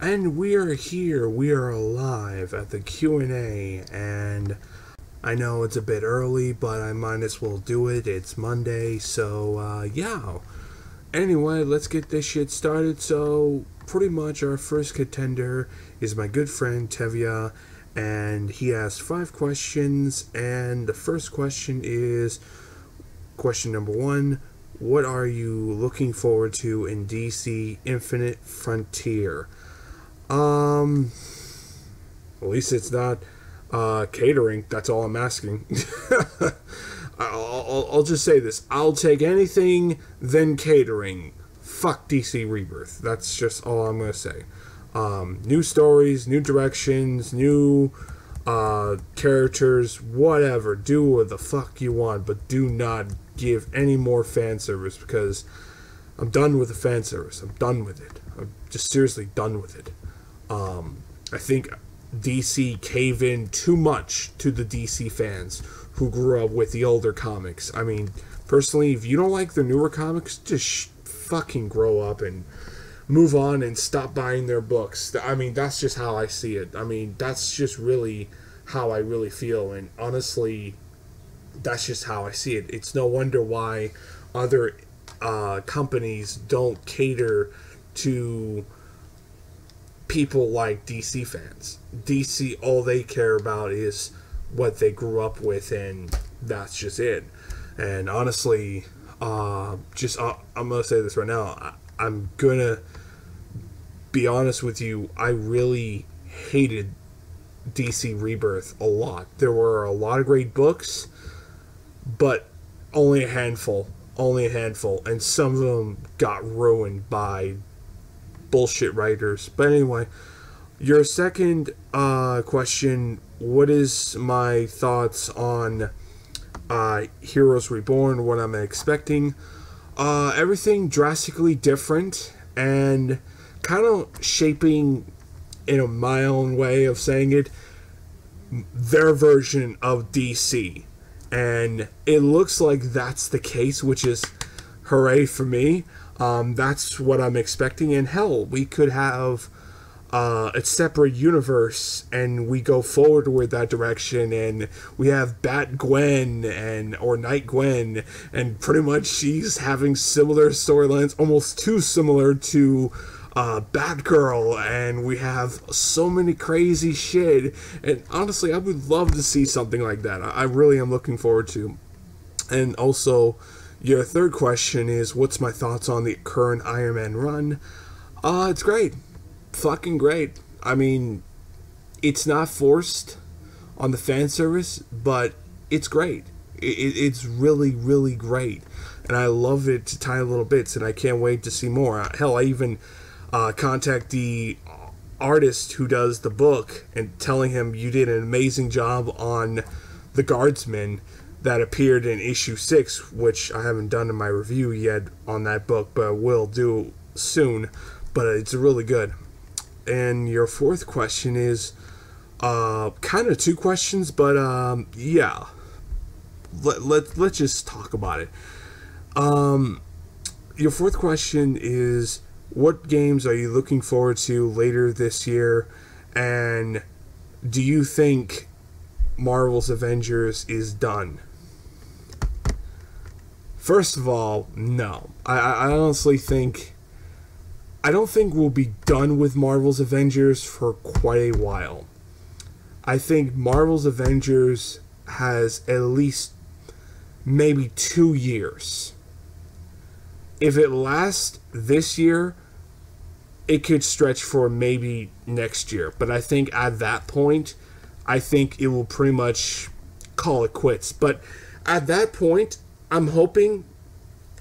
And we are here, we are alive at the Q&A, and I know it's a bit early, but I might as well do it. It's Monday, so yeah. Anyway, let's get this shit started. So, pretty much our first contender is my good friend Tevya, and he asked 5 questions, and the first question is question number 1. What are you looking forward to in DC Infinite Frontier? At least it's not catering. That's all I'm asking. I'll just say this. I'll take anything than catering. Fuck DC Rebirth. That's just all I'm going to say. New stories, new directions, new characters, whatever. Do what the fuck you want, but do not give any more fan service, because I'm done with the fan service. I'm done with it. I'm just seriously done with it. I think DC cave in too much to the DC fans who grew up with the older comics. I mean, personally, if you don't like the newer comics, just fucking grow up and move on and stop buying their books. I mean, that's just how I see it. I mean, that's just really how I really feel, and honestly, that's just how I see it. It's no wonder why other companies don't cater to people like DC fans. DC, all they care about is what they grew up with, and that's just it. And honestly, I'm gonna say this right now. I'm gonna be honest with you. I really hated DC Rebirth a lot. There were a lot of great books, but only a handful, and some of them got ruined by bullshit writers. But anyway, your second question, what is my thoughts on Heroes Reborn, what I'm expecting? Everything drastically different, and kind of shaping, in my own way of saying it, their version of DC. And it looks like that's the case, which is hooray for me. That's what I'm expecting. And hell, we could have a separate universe, and we go forward with that direction, and we have Bat Gwen or Night Gwen, and pretty much she's having similar storylines, almost too similar to Batgirl, and we have so many crazy shit. And honestly, I would love to see something like that. I really am looking forward to. And also, your third question is, what's my thoughts on the current Iron Man run? It's great. Fucking great. I mean, it's not forced on the fan service, but it's great. It's really, really great. And I love it to tiny little bits, and I can't wait to see more. Hell, I even contact the artist who does the book and telling him you did an amazing job on the Guardsman that appeared in issue 6, which I haven't done in my review yet on that book, but will do soon. But it's really good. And your fourth question is kind of 2 questions, but yeah, let's just talk about it. Your fourth question is, what games are you looking forward to later this year, and do you think Marvel's Avengers is done? First of all, no. I honestly think, I don't think we'll be done with Marvel's Avengers for quite a while. I think Marvel's Avengers has at least maybe 2 years. If it lasts this year, it could stretch for maybe next year. But I think at that point, I think it will pretty much call it quits. But at that point, I'm hoping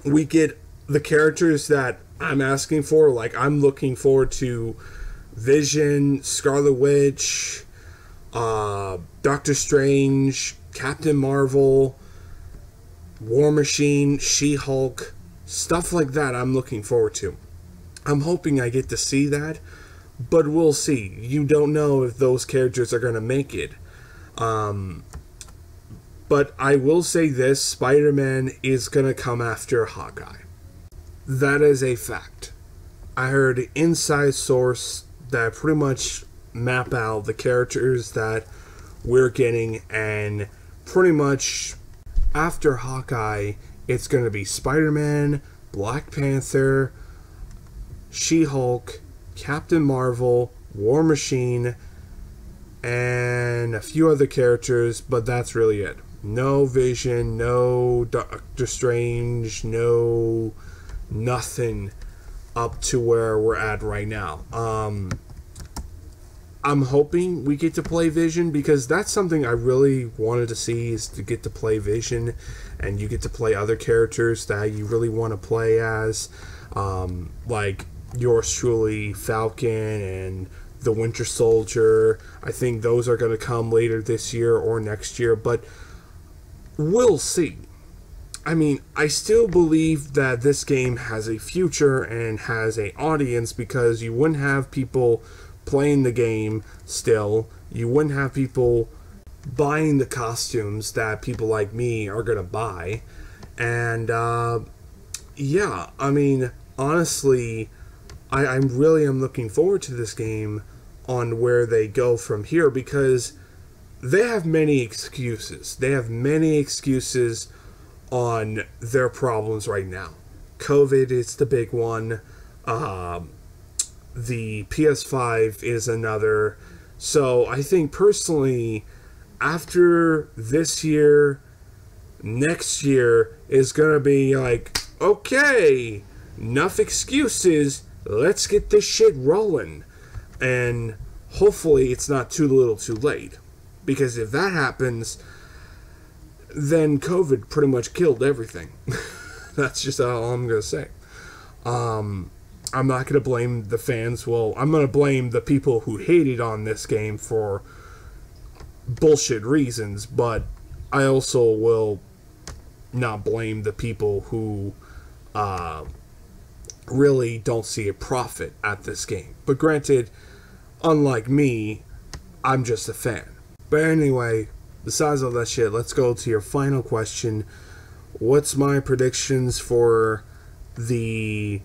we get the characters that I'm asking for. Like, I'm looking forward to Vision, Scarlet Witch, Doctor Strange, Captain Marvel, War Machine, She-Hulk, stuff like that I'm looking forward to. I'm hoping I get to see that, but we'll see. You don't know if those characters are going to make it. But I will say this, Spider-Man is going to come after Hawkeye. That is a fact. I heard an inside source that pretty much map out the characters that we're getting, and pretty much after Hawkeye, it's going to be Spider-Man, Black Panther, She-Hulk, Captain Marvel, War Machine, and a few other characters, but that's really it. No Vision, no Doctor Strange, no nothing up to where we're at right now. I'm hoping we get to play Vision, because that's something I really wanted to see, is to get to play Vision, and you get to play other characters that you really want to play as, like yours truly, Falcon and the Winter Soldier. I think those are going to come later this year or next year, but we'll see. I mean, I still believe that this game has a future and has an audience, because you wouldn't have people playing the game still. You wouldn't have people buying the costumes that people like me are going to buy. And, yeah, I mean, honestly, I really am looking forward to this game on where they go from here, because they have many excuses. They have many excuses on their problems right now. COVID is the big one. The PS5 is another. So I think personally, after this year, next year is going to be like, okay, enough excuses. Let's get this shit rolling. And hopefully it's not too little too late. Because if that happens, then COVID pretty much killed everything. That's just all I'm going to say. I'm not going to blame the fans. Well, I'm going to blame the people who hated on this game for bullshit reasons, but I also will not blame the people who really don't see a profit at this game. But granted, unlike me, I'm just a fan. But anyway, besides all that shit, let's go to your final question. What's my predictions for the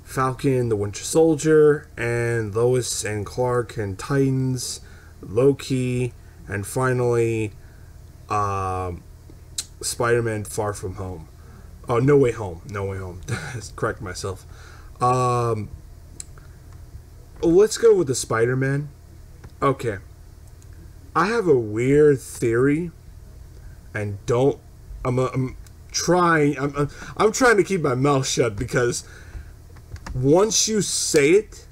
Falcon, the Winter Soldier, and Lois and Clark and Titans, Loki, and finally Spider-Man Far From Home. Oh, No Way Home. No Way Home. Correct myself. Let's go with the Spider-Man. Okay. I have a weird theory, and I'm trying to keep my mouth shut, because once you say it,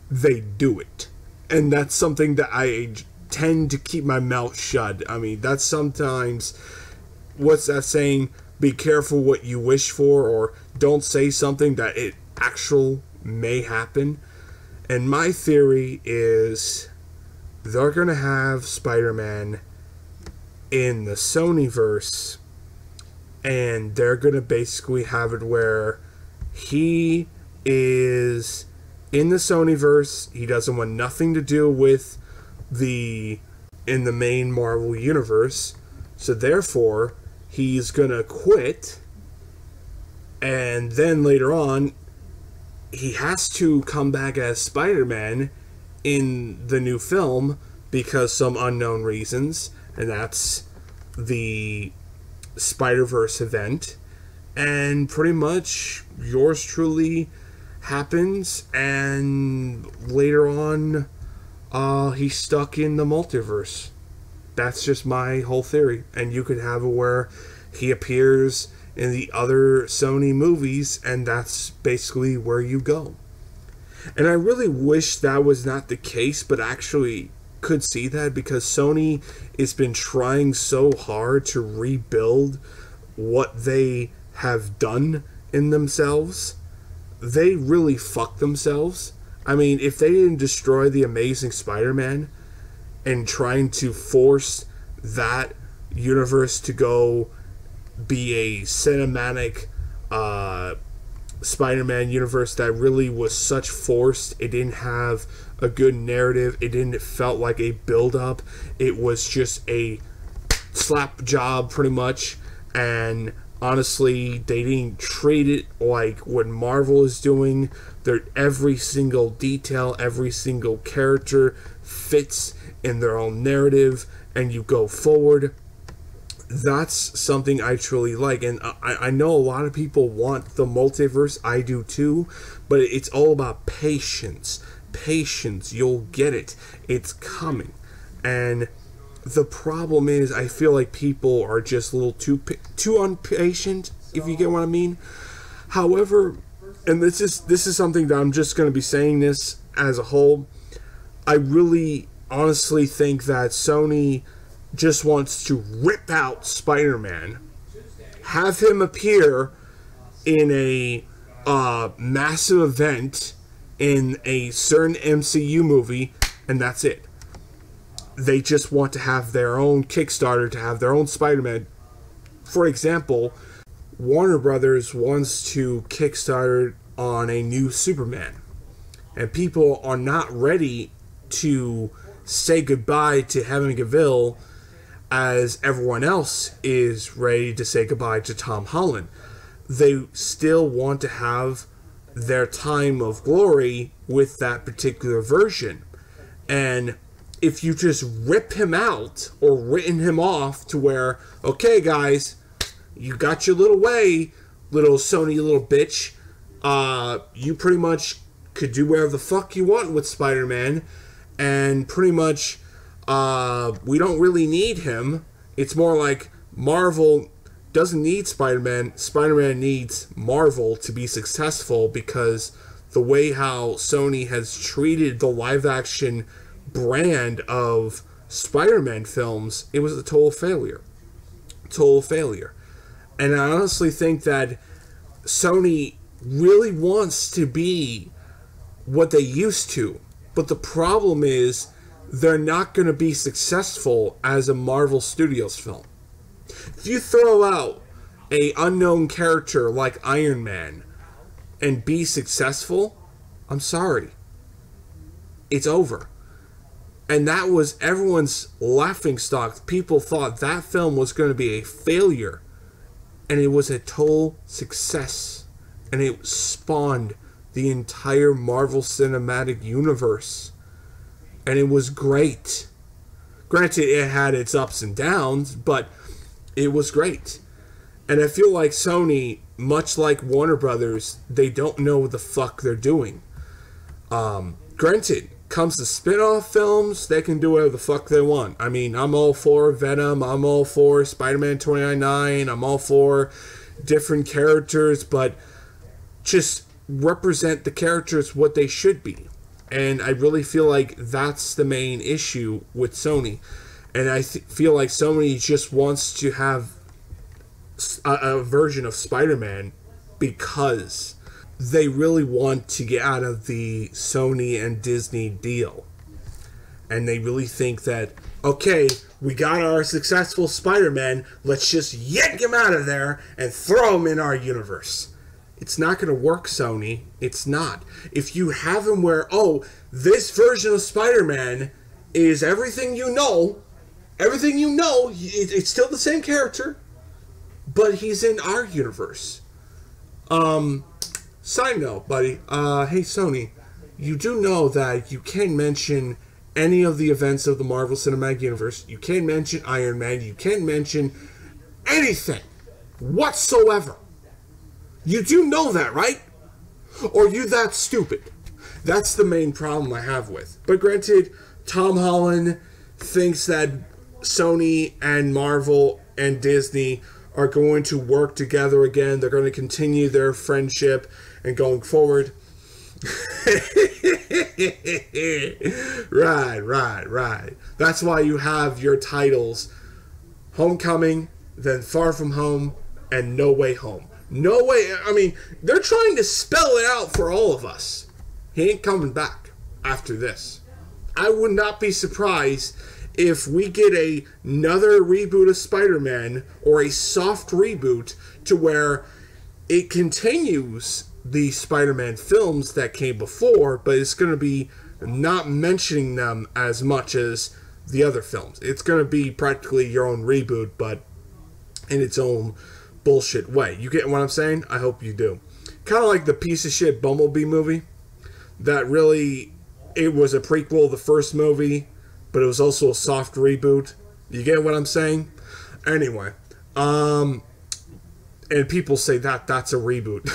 they do it. And that's something that I tend to keep my mouth shut. I mean, that's sometimes, what's that saying? Be careful what you wish for, or don't say something that it actual may happen. And my theory is they're going to have Spider-Man in the Sonyverse, and they're going to basically have it where he is in the Sonyverse. He doesn't want nothing to do with in the main Marvel universe, so therefore he's gonna quit, and then later on he has to come back as Spider-Man in the new film because some unknown reasons, and that's the Spider-Verse event. And pretty much yours truly happens, and later on he's stuck in the multiverse. That's just my whole theory. And you could have it where he appears in the other Sony movies, and that's basically where you go. And I really wish that was not the case, but actually could see that, because Sony has been trying so hard to rebuild what they have done in themselves. They really fucked themselves. I mean, if they didn't destroy the Amazing Spider-Man and trying to force that universe to go be a cinematic Spider-Man universe that really was such forced, it didn't have a good narrative, it didn't felt like a build-up, it was just a slap job pretty much, and Honestly, they didn't treat it like what Marvel is doing. Every single detail, every single character fits in their own narrative, and you go forward. That's something I truly like, and I know a lot of people want the multiverse. I do too, but it's all about patience. Patience, you'll get it. It's coming. And the problem is, I feel like people are just a little too impatient, if you get what I mean. However, and this is something that I'm just going to be saying this as a whole, I really honestly think that Sony just wants to rip out Spider-Man, have him appear in a massive event in a certain MCU movie, and that's it. They just want to have their own Kickstarter, to have their own Spider-Man. For example, Warner Brothers wants to Kickstarter on a new Superman, and people are not ready to say goodbye to Henry Cavill as everyone else is ready to say goodbye to Tom Holland. They still want to have their time of glory with that particular version. And if you just rip him out or written him off to where, okay guys, you got your little way, little Sony little bitch, you pretty much could do whatever the fuck you want with Spider-Man, and pretty much we don't really need him. It's more like Marvel doesn't need Spider-Man. Spider-Man needs Marvel to be successful, because the way how Sony has treated the live-action brand of Spider-Man films, it was a total failure. Total failure. And I honestly think that Sony really wants to be what they used to. But the problem is, they're not going to be successful as a Marvel Studios film. If you throw out a unknown character like Iron Man and be successful, I'm sorry. It's over. And that was everyone's laughingstock. People thought that film was going to be a failure. And it was a total success. And it spawned the entire Marvel Cinematic Universe. And it was great. Granted, it had its ups and downs, but it was great. And I feel like Sony, much like Warner Brothers, they don't know what the fuck they're doing. Granted, comes to spin-off films, they can do whatever the fuck they want. I mean, I'm all for Venom, I'm all for Spider-Man 2099, I'm all for different characters, but just represent the characters what they should be. And I really feel like that's the main issue with Sony. And I feel like Sony just wants to have a version of Spider-Man because they really want to get out of the Sony and Disney deal. And they really think that, okay, we got our successful Spider-Man, let's just yank him out of there and throw him in our universe. It's not going to work, Sony. It's not. If you have him where, oh, this version of Spider-Man is everything you know, it's still the same character, but he's in our universe. Side note, buddy, hey, Sony, you do know that you can't mention any of the events of the Marvel Cinematic Universe. You can't mention Iron Man. You can't mention anything whatsoever. You do know that, right? Or are you that stupid? That's the main problem I have with. But granted, Tom Holland thinks that Sony and Marvel and Disney are going to work together again. They're going to continue their friendship and going forward. Right. That's why you have your titles Homecoming, then Far From Home, and No Way Home. No way. I mean, they're trying to spell it out for all of us. He ain't coming back after this. I would not be surprised if we get another reboot of Spider-Man, or a soft reboot to where it continues the Spider-Man films that came before, but it's going to be not mentioning them as much as the other films. It's going to be practically your own reboot, but in its own bullshit way. You get what I'm saying? I hope you do. Kind of like the piece of shit Bumblebee movie. That really, it was a prequel of the first movie, but it was also a soft reboot. You get what I'm saying? Anyway, and people say that that's a reboot.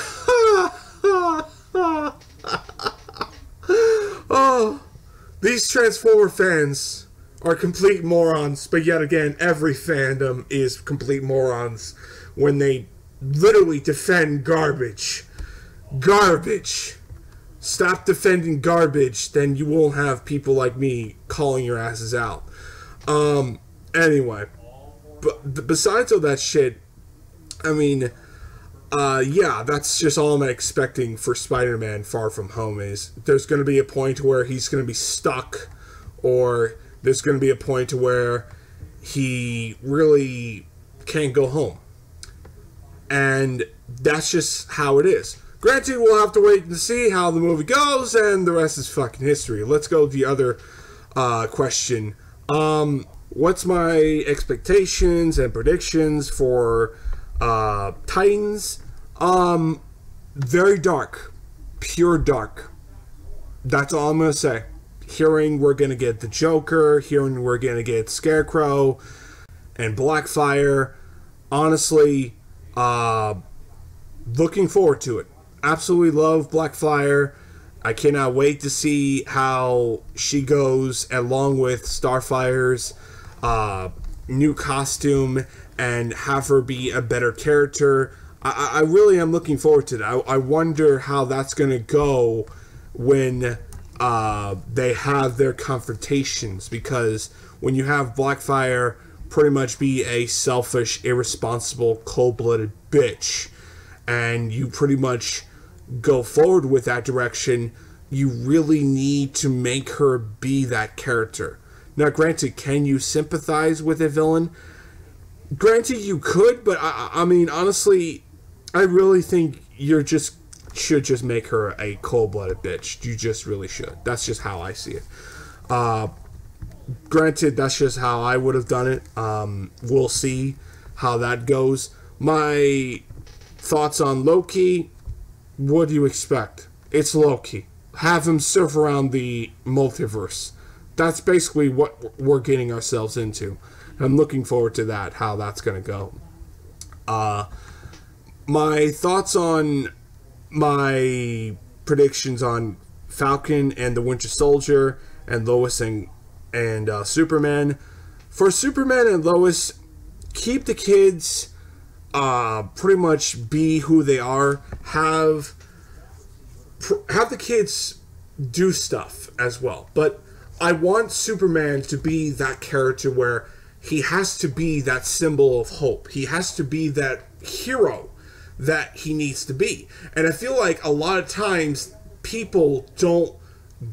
Oh, these Transformer fans are complete morons, but yet again, every fandom is complete morons when they literally defend garbage. Garbage. Stop defending garbage, then you won't have people like me calling your asses out. Anyway, but besides all that shit, I mean, yeah, that's just all I'm expecting for Spider-Man Far From Home is there's going to be a point where he's going to be stuck, or there's going to be a point where he really can't go home. And that's just how it is. Granted, we'll have to wait and see how the movie goes, and the rest is fucking history. Let's go to the other question. What's my expectations and predictions for Titans? Very dark. Pure dark. That's all I'm going to say. Hearing we're going to get the Joker, hearing we're going to get Scarecrow and Blackfire. Honestly, looking forward to it. Absolutely love Blackfire. I cannot wait to see how she goes along with Starfire's new costume and have her be a better character. I really am looking forward to that. I wonder how that's going to go when they have their confrontations, because when you have Blackfire pretty much be a selfish, irresponsible, cold-blooded bitch, and you pretty much go forward with that direction, you really need to make her be that character. Now, granted, can you sympathize with a villain? Granted, you could, but I mean, honestly, I really think should just make her a cold-blooded bitch. You just really should. That's just how I see it. Granted, that's just how I would have done it. We'll see how that goes. My thoughts on Loki: what do you expect? It's Loki. Have him surf around the multiverse. That's basically what we're getting ourselves into. I'm looking forward to that, how that's going to go. My thoughts on my predictions on Falcon and the Winter Soldier and Lois and Superman. For Superman and Lois, keep the kids pretty much be who they are. Have the kids do stuff as well. But I want Superman to be that character where he has to be that symbol of hope. He has to be that hero that he needs to be. And I feel like a lot of times people don't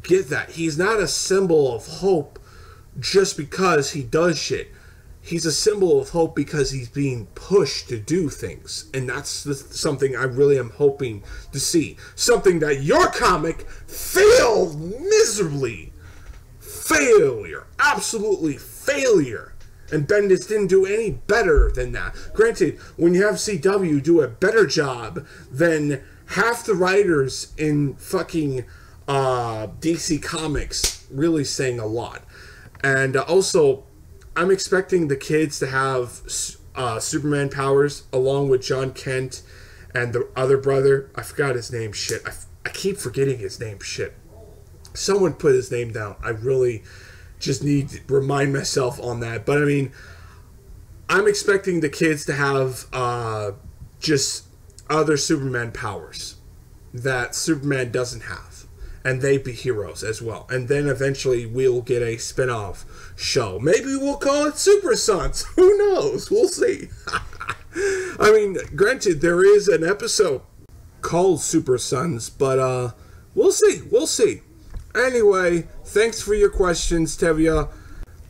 get that. He's not a symbol of hope just because he does shit. He's a symbol of hope because he's being pushed to do things. And that's something I really am hoping to see. Something that your comic failed miserably. Failure. Absolutely failure. And Bendis didn't do any better than that. Granted, when you have CW do a better job than half the writers in fucking DC Comics, really saying a lot. And also, I'm expecting the kids to have Superman powers along with John Kent and the other brother. I forgot his name, shit. I keep forgetting his name, shit. Someone put his name down. I really just need to remind myself on that. But I mean, I'm expecting the kids to have just other Superman powers that Superman doesn't have, and they be heroes as well. And then eventually we'll get a spin-off show. Maybe we'll call it Super Sons. Who knows? We'll see. I mean, granted, there is an episode called Super Sons, but we'll see. We'll see. Anyway, thanks for your questions, Tevya.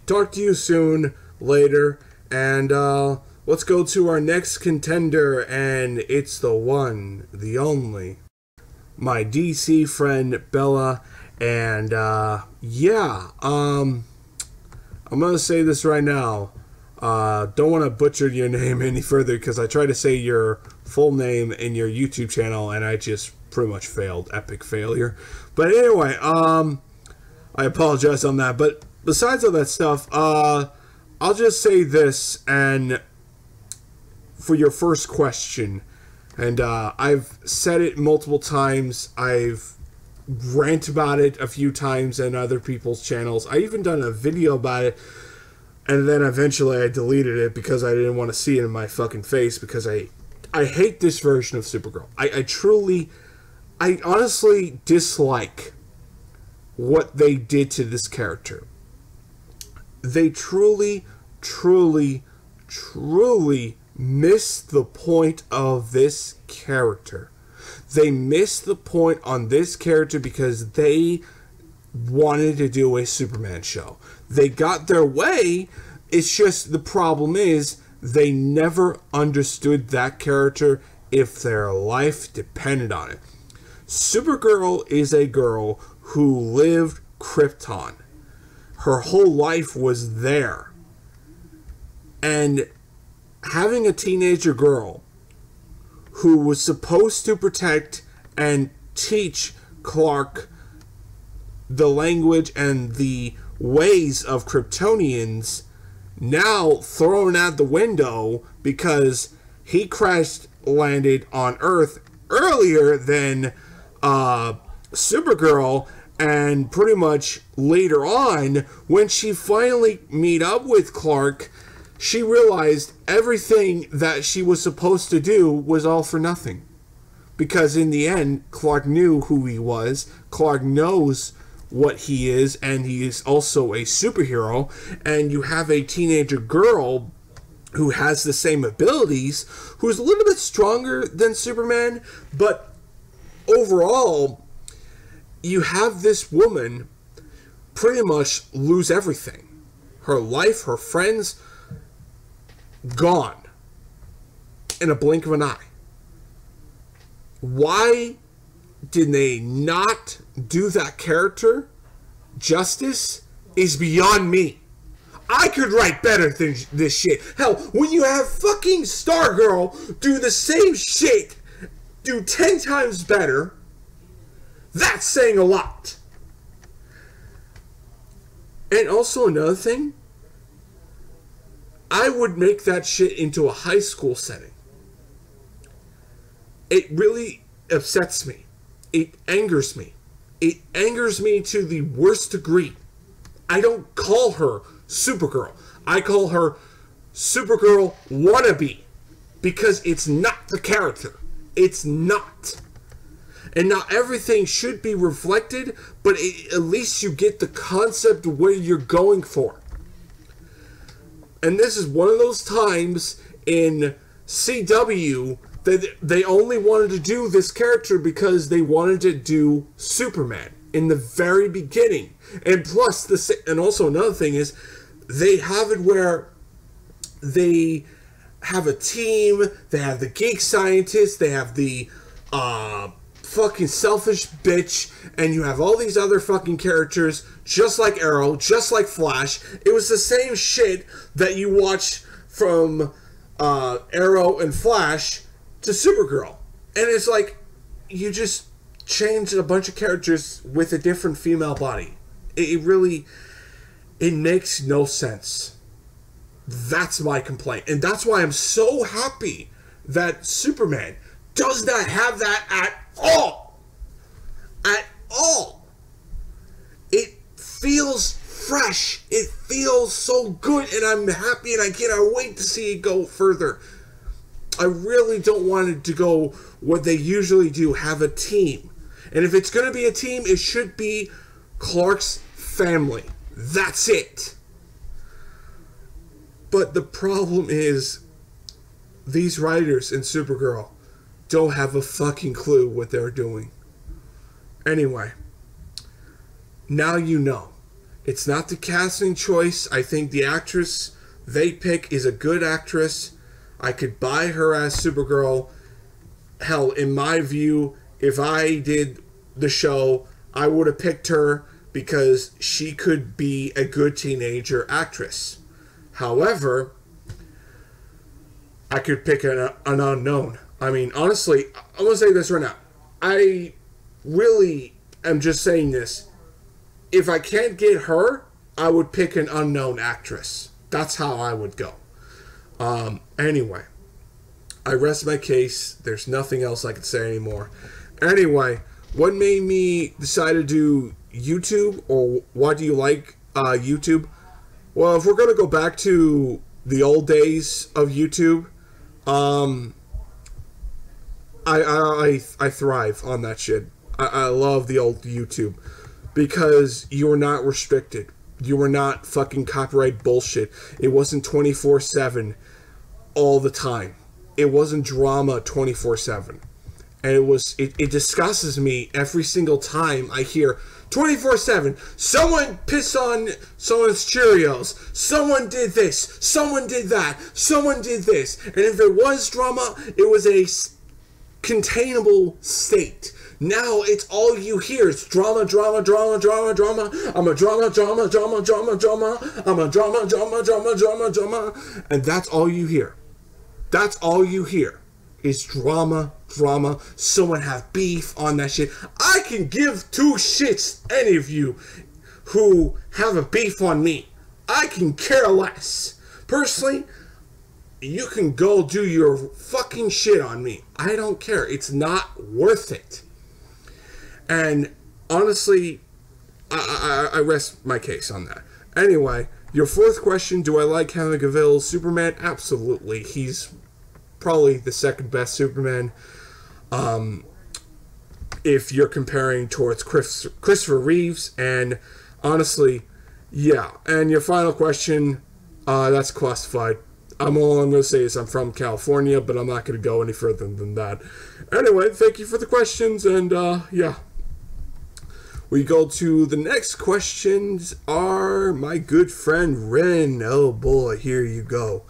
Talk to you soon, later, and let's go to our next contender, and it's the one, the only, my DC friend, Bella, and yeah, I'm gonna say this right now, Don't want to butcher your name any further because I tried to say your full name in your YouTube channel and I just pretty much failed. Epic failure. But anyway, I apologize on that. But besides all that stuff, I'll just say this, and for your first question, and I've said it multiple times, I've ranted about it a few times in other people's channels. I even done a video about it, and then eventually I deleted it because I didn't want to see it in my fucking face, because I hate this version of Supergirl. I honestly dislike what they did to this character. They truly missed the point of this character. They missed the point on this character because they wanted to do a Superman show. They got their way. It's just the problem is they never understood that character if their life depended on it. Supergirl is a girl who lived Krypton. Her whole life was there. And having a teenager girl who was supposed to protect and teach Clark the language and the ways of Kryptonians, now thrown out the window because he landed on Earth earlier than Supergirl, and pretty much later on, when she finally meet up with Clark, she realized everything that she was supposed to do was all for nothing. Because in the end, Clark knew who he was. Clark knows what he is, and he is also a superhero. And you have a teenager girl who has the same abilities, who's a little bit stronger than Superman, but overall, you have this woman pretty much lose everything. Her life, her friends, gone in a blink of an eye. Why did they not do that character justice is beyond me. I could write better than this shit. Hell, when you have fucking Stargirl do the same shit, do 10 times better, that's saying a lot. And also another thing, I would make that shit into a high school setting. It really upsets me. It angers me. It angers me to the worst degree. I don't call her Supergirl. I call her Supergirl wannabe. Because it's not the character. It's not. And not everything should be reflected, but at least you get the concept of where you're going for. And this is one of those times in CW that they only wanted to do this character because they wanted to do Superman in the very beginning. And plus, and also another thing is, they have it where they have a team, they have the geek scientist, they have the fucking selfish bitch, and you have all these other fucking characters, just like Arrow, just like Flash. It was the same shit that you watched from Arrow and Flash to Supergirl. And it's like, you just changed a bunch of characters with a different female body. It really, it makes no sense. That's my complaint. And that's why I'm so happy that Superman does not have that at all. At all. It feels fresh. It feels so good, and I'm happy, and I cannot wait to see it go further. I really don't want it to go what they usually do, have a team. And if it's going to be a team, it should be Clark's family. That's it. But the problem is, these writers in Supergirl don't have a fucking clue what they're doing. Anyway, now you know. It's not the casting choice. I think the actress they pick is a good actress. I could buy her as Supergirl. Hell, in my view, if I did the show, I would have picked her because she could be a good teenager actress. However, I could pick an unknown. I mean, honestly, I'm going to say this right now. I really am just saying this. If I can't get her, I would pick an unknown actress. That's how I would go. Anyway, I rest my case. There's nothing else I can say anymore. Anyway, what made me decide to do YouTube, or why do you like YouTube? Well, if we're going to go back to the old days of YouTube, I thrive on that shit. I love the old YouTube because you were not restricted. You were not fucking copyright bullshit. It wasn't 24/7 all the time. It wasn't drama 24/7. And it disgusts me every single time I hear 24/7, someone pissed on someone's Cheerios, someone did this, someone did that, someone did this. And if it was drama, it was a containable state. Now it's all you hear. It's drama, drama, drama, drama, drama. I'm a drama, drama, drama, drama, drama. I'm a drama, drama, drama, drama, drama. And that's all you hear. That's all you hear is drama, drama. Someone have beef on that shit. I can give two shits, any of you who have a beef on me. I can care less. Personally, you can go do your fucking shit on me. I don't care. It's not worth it. And honestly, I rest my case on that. Anyway, your fourth question, do I like Henry Cavill's Superman? Absolutely. He's probably the second best Superman. If you're comparing towards Christopher Reeves. And honestly, yeah. And your final question, that's classified. All I'm going to say is I'm from California, but I'm not going to go any further than that. Anyway, thank you for the questions, and yeah. We go to the next questions are my good friend Ren. Oh boy, here you go.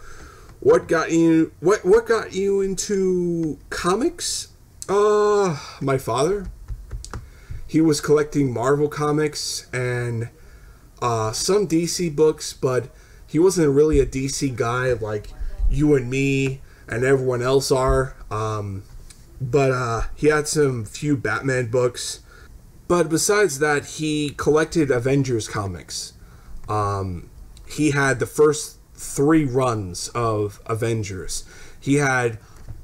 What got you into comics? My father. He was collecting Marvel comics and some DC books, but he wasn't really a DC guy like you and me and everyone else are. But he had some few Batman books. But besides that, he collected Avengers comics. He had the first 3 runs of Avengers. He had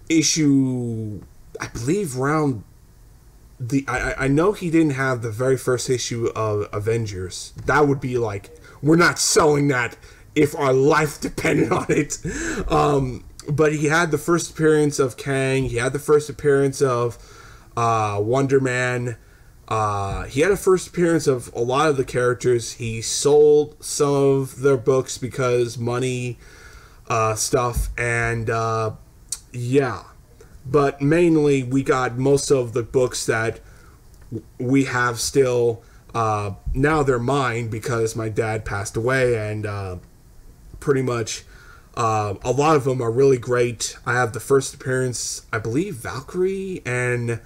issue, I believe, around the... I know he didn't have the very first issue of Avengers. That would be like, we're not selling that if our life depended on it. But he had the first appearance of Kang. He had the first appearance of Wonder Man. He had a first appearance of a lot of the characters. He sold some of their books because money stuff. And yeah. But mainly we got most of the books that we have still. Now they're mine because my dad passed away. And pretty much a lot of them are really great. I have the first appearance, I believe, Valkyrie and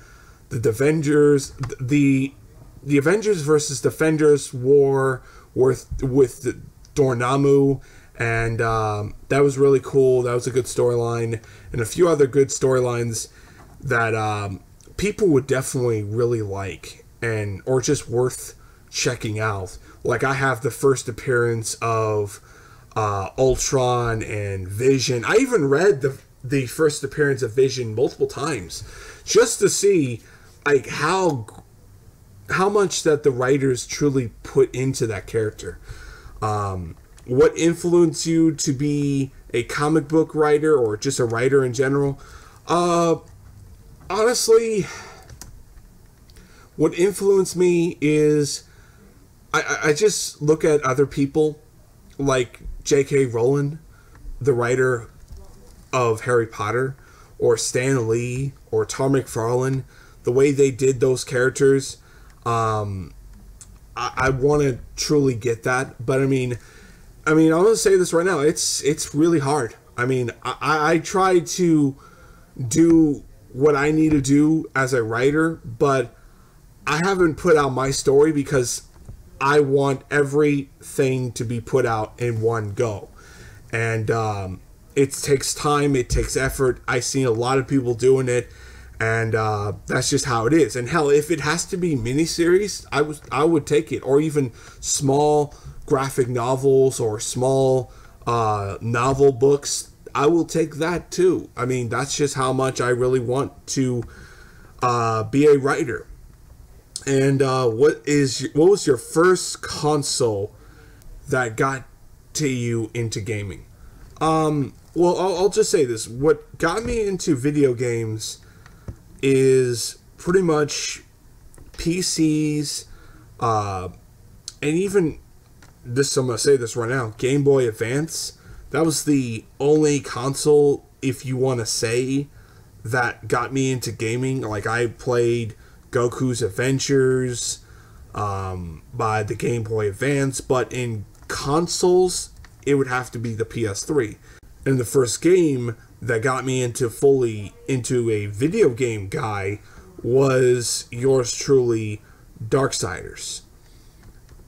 the Avengers, the Avengers versus Defenders war with the Dormammu, and that was really cool. That was a good storyline, and a few other good storylines that people would definitely really like, and or just worth checking out. Like I have the first appearance of Ultron and Vision. I even read the first appearance of Vision multiple times just to see like how much that the writers truly put into that character. What influenced you to be a comic book writer or just a writer in general? Honestly, what influenced me is I just look at other people like J.K. Rowling, the writer of Harry Potter, or Stan Lee, or Tom McFarlane. The way they did those characters, I want to truly get that. But I mean, I'm going to say this right now. It's really hard. I mean, I try to do what I need to do as a writer, but I haven't put out my story because I want everything to be put out in one go. And it takes time, it takes effort. I've seen a lot of people doing it, and that's just how it is. And hell, if it has to be miniseries, I would take it, or even small graphic novels or small novel books. I will take that too. I mean, that's just how much I really want to be a writer. And what was your first console that got to you into gaming? Well, I'll just say this. What got me into video games is pretty much PCs, and even this, I'm going to say this right now, Game Boy Advance. That was the only console, if you want to say, that got me into gaming. Like, I played Goku's Adventures by the Game Boy Advance, but in consoles, it would have to be the PS3. And the first game that got me fully into a video game guy was yours truly, Darksiders.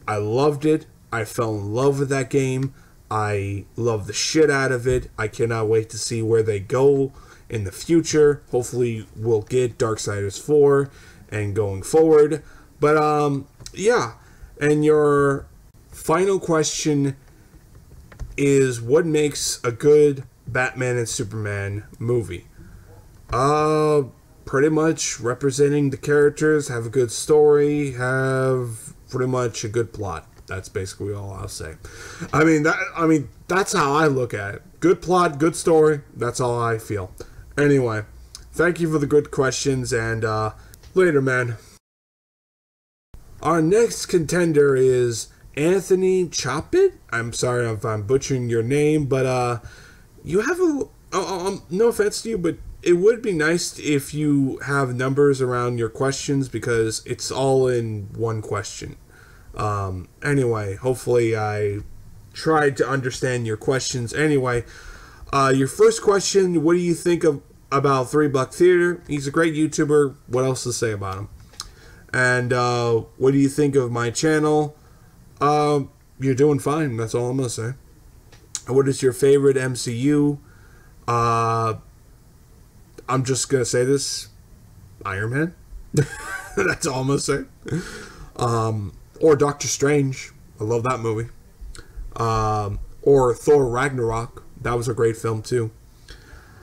I loved it. I fell in love with that game. I love the shit out of it. I cannot wait to see where they go in the future. Hopefully we'll get Darksiders 4 and going forward. But yeah. And your final question is, what makes a good Batman and Superman movie? Pretty much representing the characters, have a good story, have pretty much a good plot. That's basically all I'll say. I mean, that's how I look at it. Good plot, good story. That's all I feel. Anyway, thank you for the good questions, and later, man. Our next contender is Anthony Choppit. I'm sorry if I'm butchering your name, but you have no offense to you, but it would be nice if you have numbers around your questions, because it's all in one question. Anyway, hopefully I tried to understand your questions. Anyway, your first question, what do you think about 3 Buck Theater? He's a great YouTuber. What else to say about him? And what do you think of my channel? You're doing fine. That's all I'm going to say. What is your favorite MCU? I'm just going to say this. Iron Man. That's all I'm going to say. Or Doctor Strange. I love that movie. Or Thor Ragnarok. That was a great film too.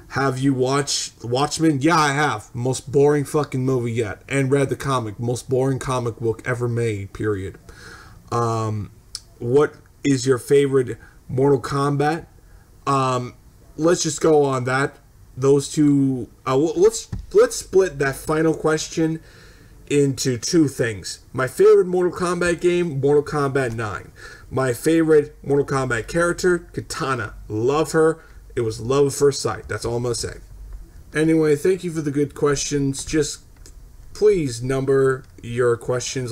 Have you watched Watchmen? Yeah, I have. Most boring fucking movie yet. And read the comic. Most boring comic book ever made, period. What is your favorite Mortal Kombat? Let's just go on that. Those two. Let's split that final question into 2 things. My favorite Mortal Kombat game, Mortal Kombat 9. My favorite Mortal Kombat character, Katana. Love her. It was love at first sight. That's all I'm going to say. Anyway, thank you for the good questions. Just please number your questions,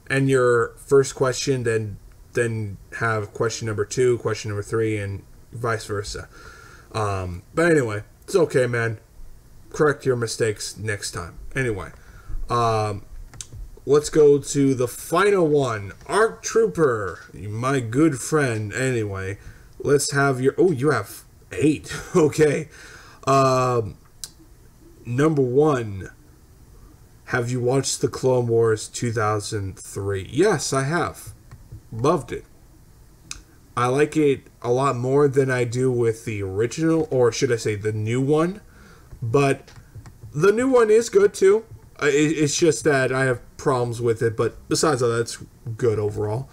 and your first question, then have question number 2, question number 3, and vice versa. But anyway, it's okay, man. Correct your mistakes next time. Anyway, let's go to the final one. Arc Trooper, my good friend. Anyway, let's have your... Oh, you have 8. Okay. Number 1. Have you watched the Clone Wars 2003? Yes, I have. Loved it. I like it a lot more than I do with the original, or should I say the new one. But the new one is good too. It's just that I have problems with it, but besides that, it's good overall.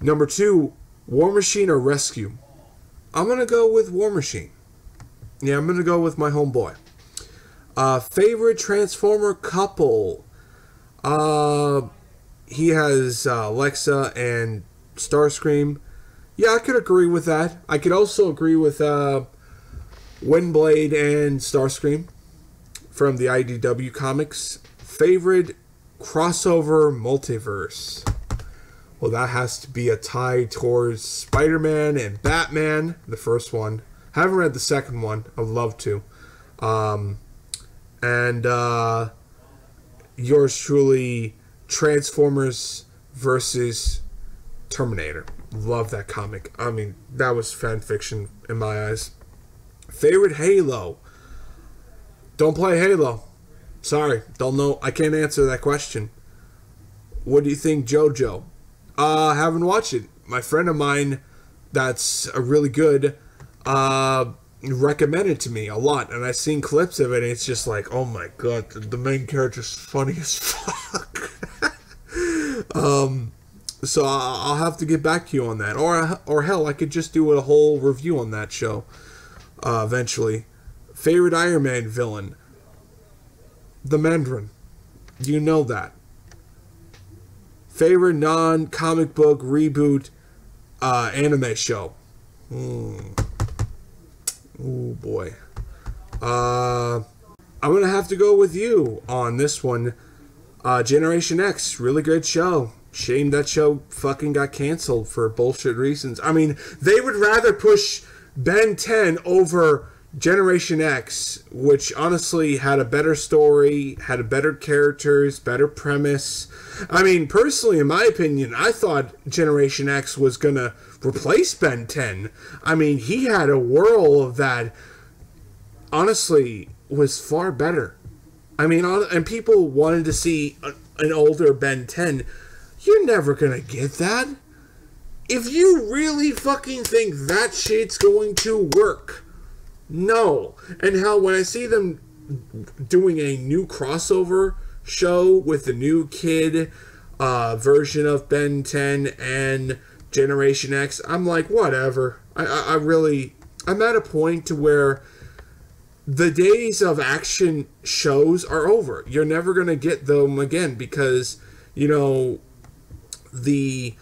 Number 2, War Machine or Rescue? I'm going to go with War Machine. Yeah, I'm going to go with my homeboy. Favorite Transformer couple? He has Alexa and Starscream. Yeah, I could agree with that. I could also agree with Windblade and Starscream from the IDW comics. Favorite crossover multiverse? Well, that has to be a tie towards Spider-Man and Batman, the first one. Haven't read the second one. I'd love to. And yours truly, Transformers versus Terminator. Love that comic. I mean, that was fan fiction in my eyes. Favorite Halo? Don't play Halo. Sorry, don't know. I can't answer that question. What do you think, JoJo? Haven't watched it. My friend of mine that's a really good recommended to me a lot, and I've seen clips of it, and it's just like, oh my god, the main character's funny as fuck. So I'll have to get back to you on that, or hell, I could just do a whole review on that show eventually. Favorite Iron Man villain? The Mandarin. You know that. Favorite non-comic book reboot anime show? Oh boy. I'm gonna have to go with you on this one. Generation X, really good show. Shame that show fucking got canceled for bullshit reasons. I mean, they would rather push Ben 10 over Generation X, which honestly had a better story, had a better characters, better premise. I mean, personally, in my opinion, I thought Generation X was gonna replace Ben 10. I mean, he had a world that honestly was far better. I mean, and people wanted to see an older Ben 10. You're never gonna get that. If you really fucking think that shit's going to work, no. And how when I see them doing a new crossover show with the new kid version of Ben 10 and Generation X, I'm like, whatever. I'm at a point to where the days of action shows are over. You're never going to get them again because, you know, the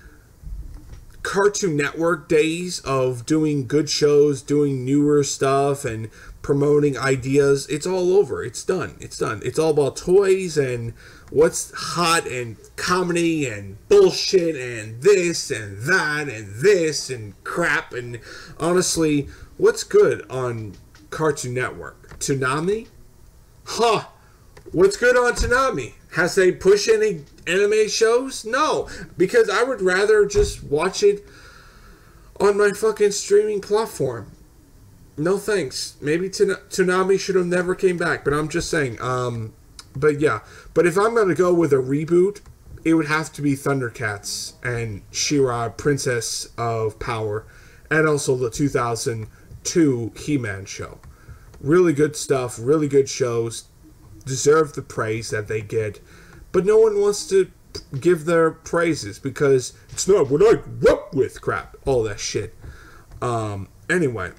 Cartoon Network days of doing good shows, doing newer stuff, and promoting ideas, it's all over. It's done. It's done. It's all about toys and what's hot and comedy and bullshit and this and that and this and crap. And honestly, what's good on Cartoon Network? Toonami? Huh. What's good on Toonami? Has they pushed any anime shows? No. Because I would rather just watch it on my fucking streaming platform. No thanks. Maybe Toonami should have never came back, but I'm just saying. But yeah. But if I'm going to go with a reboot, it would have to be Thundercats and She-Ra, Princess of Power, and also the 2002 He-Man show. Really good stuff, really good shows, deserve the praise that they get, but no one wants to give their praises because it's not what I grew up with, crap, all that shit. Anyway,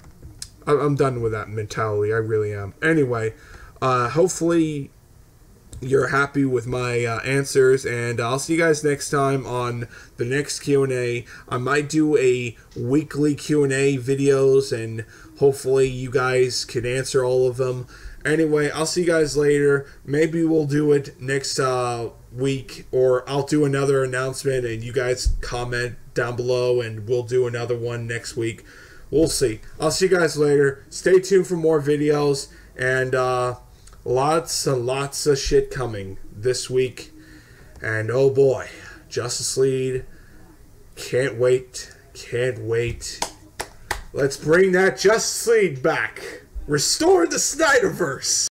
I'm done with that mentality, I really am. Anyway, hopefully you're happy with my answers, and I'll see you guys next time on the next Q&A. I might do a weekly Q&A videos, and hopefully you guys can answer all of them. Anyway, I'll see you guys later. Maybe we'll do it next week, or I'll do another announcement, and you guys comment down below, and we'll do another one next week. We'll see. I'll see you guys later. Stay tuned for more videos, and lots and lots of shit coming this week. And oh boy, Justice League. Can't wait. Can't wait. Let's bring that Justice League back. Restore the Snyderverse.